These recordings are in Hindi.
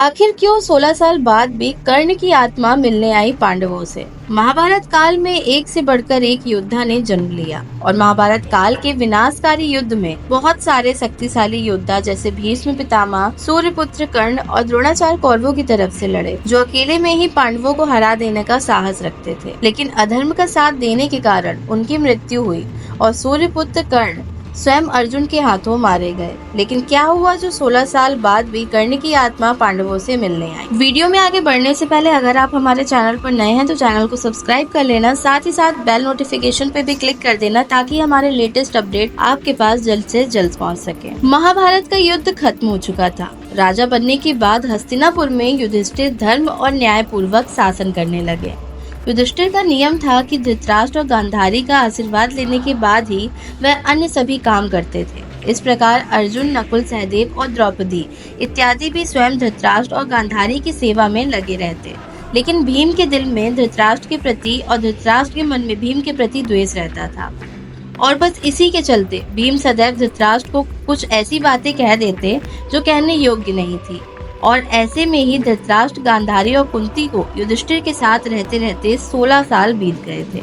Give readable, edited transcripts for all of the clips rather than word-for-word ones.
आखिर क्यों 16 साल बाद भी कर्ण की आत्मा मिलने आई पांडवों से। महाभारत काल में एक से बढ़कर एक योद्धा ने जन्म लिया और महाभारत काल के विनाशकारी युद्ध में बहुत सारे शक्तिशाली योद्धा जैसे भीष्म पितामह, सूर्यपुत्र कर्ण और द्रोणाचार्य कौरवों की तरफ से लड़े, जो अकेले में ही पांडवों को हरा देने का साहस रखते थे। लेकिन अधर्म का साथ देने के कारण उनकी मृत्यु हुई और सूर्यपुत्र कर्ण स्वयं अर्जुन के हाथों मारे गए। लेकिन क्या हुआ जो 16 साल बाद भी कर्ण की आत्मा पांडवों से मिलने आई। वीडियो में आगे बढ़ने से पहले अगर आप हमारे चैनल पर नए हैं तो चैनल को सब्सक्राइब कर लेना, साथ ही साथ बेल नोटिफिकेशन पे भी क्लिक कर देना ताकि हमारे लेटेस्ट अपडेट आपके पास जल्द से जल्द पहुंच सके। महाभारत का युद्ध खत्म हो चुका था। राजा बनने के बाद हस्तिनापुर में युधिष्ठिर धर्म और न्याय पूर्वक शासन करने लगे। युधिष्ठिर का नियम था कि धृतराष्ट्र और गांधारी का आशीर्वाद लेने के बाद ही वह अन्य सभी काम करते थे। इस प्रकार अर्जुन, नकुल, सहदेव और द्रौपदी इत्यादि भी स्वयं धृतराष्ट्र और गांधारी की सेवा में लगे रहते। लेकिन भीम के दिल में धृतराष्ट्र के प्रति और धृतराष्ट्र के मन में भीम के प्रति द्वेष रहता था और बस इसी के चलते भीम सदैव धृतराष्ट्र को कुछ ऐसी बातें कह देते जो कहने योग्य नहीं थी। और ऐसे में ही धृतराष्ट्र, गांधारी और कुंती को युधिष्ठिर के साथ रहते रहते 16 साल बीत गए थे।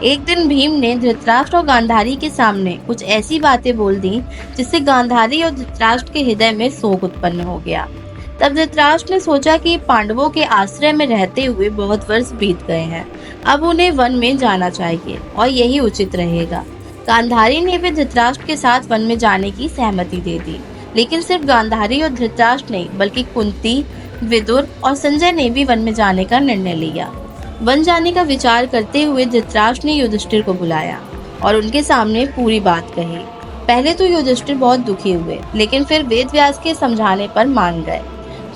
एक दिन भीम ने धृतराष्ट्र और गांधारी के सामने कुछ ऐसी बातें बोल दी जिससे गांधारी और धृतराष्ट्र के हृदय में शोक उत्पन्न हो गया। तब धृतराष्ट्र ने सोचा कि पांडवों के आश्रय में रहते हुए बहुत वर्ष बीत गए हैं, अब उन्हें वन में जाना चाहिए और यही उचित रहेगा। गांधारी ने भी धृतराष्ट्र के साथ वन में जाने की सहमति दे दी। लेकिन सिर्फ गांधारी और धृतराष्ट्र नहीं बल्कि कुंती, विदुर और संजय ने भी वन में जाने का निर्णय लिया। वन जाने का विचार करते हुए धृतराष्ट्र ने युधिष्ठिर को बुलाया और उनके सामने पूरी बात कही। पहले तो युधिष्ठिर बहुत दुखी हुए, लेकिन फिर वेदव्यास के समझाने पर मान गए।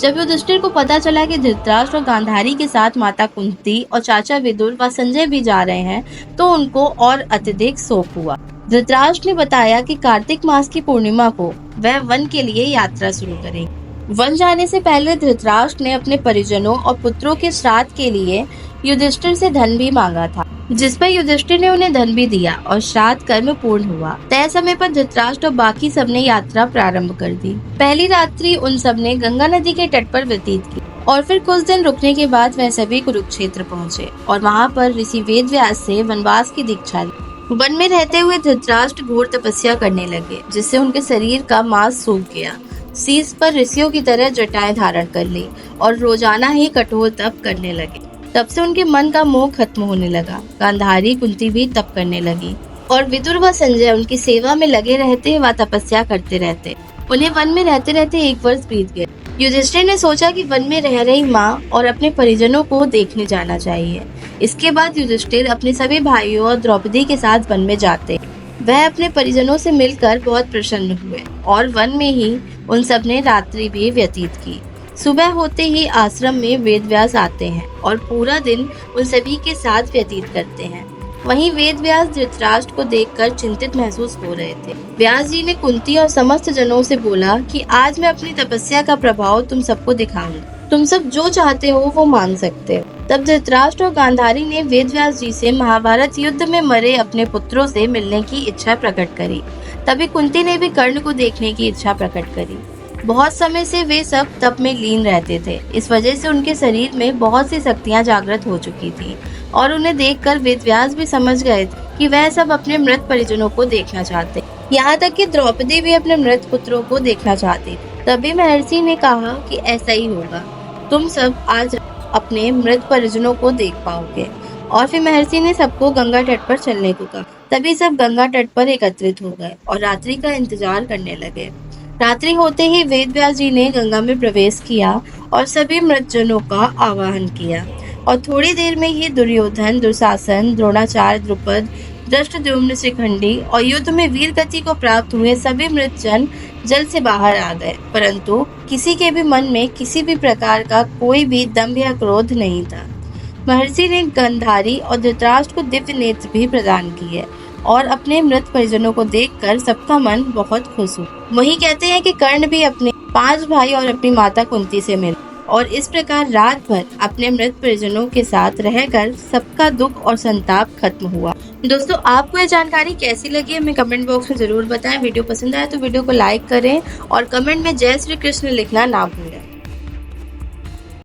जब युधिष्ठिर को पता चला कि धृतराष्ट्र और गांधारी के साथ माता कुंती और चाचा विदुर व संजय भी जा रहे हैं, तो उनको और अत्यधिक शोक हुआ। धृतराष्ट्र ने बताया कि कार्तिक मास की पूर्णिमा को वह वन के लिए यात्रा शुरू करेंगे। वन जाने से पहले धृतराष्ट्र ने अपने परिजनों और पुत्रों के श्राद्ध के लिए युधिष्ठिर से धन भी मांगा था, जिस पर युधिष्ठिर ने उन्हें धन भी दिया और श्राद्ध कर्म पूर्ण हुआ। तय समय पर धृतराष्ट्र और बाकी सबने यात्रा प्रारंभ कर दी। पहली रात्रि उन सबने गंगा नदी के तट पर व्यतीत की और फिर कुछ दिन रुकने के बाद वह सभी कुरुक्षेत्र पहुँचे और वहाँ पर ऋषि वेदव्यास से वनवास की दीक्षा ली। वन में रहते हुए धृतराष्ट्र घोर तपस्या करने लगे, जिससे उनके शरीर का मांस सूख गया। शीश पर ऋषियों की तरह जटाएं धारण कर ली और रोजाना ही कठोर तप करने लगे। तब से उनके मन का मोह खत्म होने लगा। गांधारी, कुंती भी तप करने लगी और विदुर व संजय उनकी सेवा में लगे रहते व तपस्या करते रहते। उन्हें वन में रहते रहते 1 वर्ष बीत गए। युधिष्ठिर ने सोचा कि वन में रह रही माँ और अपने परिजनों को देखने जाना चाहिए। इसके बाद युधिष्ठिर अपने सभी भाइयों और द्रौपदी के साथ वन में जाते। वह अपने परिजनों से मिलकर बहुत प्रसन्न हुए और वन में ही उन सब ने रात्रि भी व्यतीत की। सुबह होते ही आश्रम में वेदव्यास आते हैं और पूरा दिन उन सभी के साथ व्यतीत करते हैं। वहीं वेदव्यास धृतराष्ट्र को देखकर चिंतित महसूस हो रहे थे। व्यास जी ने कुंती और समस्त जनों से बोला कि आज मैं अपनी तपस्या का प्रभाव तुम सबको दिखाऊंगा। तुम सब जो चाहते हो वो मान सकते हो। तब धृतराष्ट्र और गांधारी ने वेदव्यास जी से महाभारत युद्ध में मरे अपने पुत्रों से मिलने की इच्छा प्रकट करी। तभी कुंती ने भी कर्ण को देखने की इच्छा प्रकट करी। बहुत समय से वे सब तप में लीन रहते थे। इस वजह से उनके शरीर में बहुत सी शक्तियां जागृत हो चुकी थी और उन्हें देखकर वेदव्यास भी समझ गए थे कि वह सब अपने मृत परिजनों को देखना चाहते। यहाँ तक कि द्रौपदी भी अपने मृत पुत्रों को देखना चाहती। तभी महर्षि ने कहा कि ऐसा ही होगा, तुम सब आज अपने मृत परिजनों को देख पाओगे। और फिर महर्षि ने सबको गंगा तट पर चलने को कहा। तभी सब गंगा तट पर एकत्रित हो गए और रात्रि का इंतजार करने लगे। रात्रि होते ही वेदव्यास जी ने गंगा में प्रवेश किया और सभी मृतजनों का आवाहन किया और थोड़ी देर में ही दुर्योधन, दुशासन, द्रोणाचार्य, द्रुपद, धृष्टद्युम्न, शिखंडी और युद्ध में वीर गति को प्राप्त हुए सभी मृतजन जल से बाहर आ गए, परंतु किसी के भी मन में किसी भी प्रकार का कोई भी दंभ या क्रोध नहीं था। महर्षि ने गांधारी और धृतराष्ट्र को दिव्य नेत्र भी प्रदान किए और अपने मृत परिजनों को देखकर सबका मन बहुत खुश हुआ। वही कहते हैं कि कर्ण भी अपने 5 भाई और अपनी माता कुंती से मिले और इस प्रकार रात भर अपने मृत परिजनों के साथ रहकर सबका दुख और संताप खत्म हुआ। दोस्तों, आपको ये जानकारी कैसी लगी हमें कमेंट बॉक्स में जरूर बताएं। वीडियो पसंद आया तो वीडियो को लाइक करें और कमेंट में जय श्री कृष्ण लिखना ना भूलें।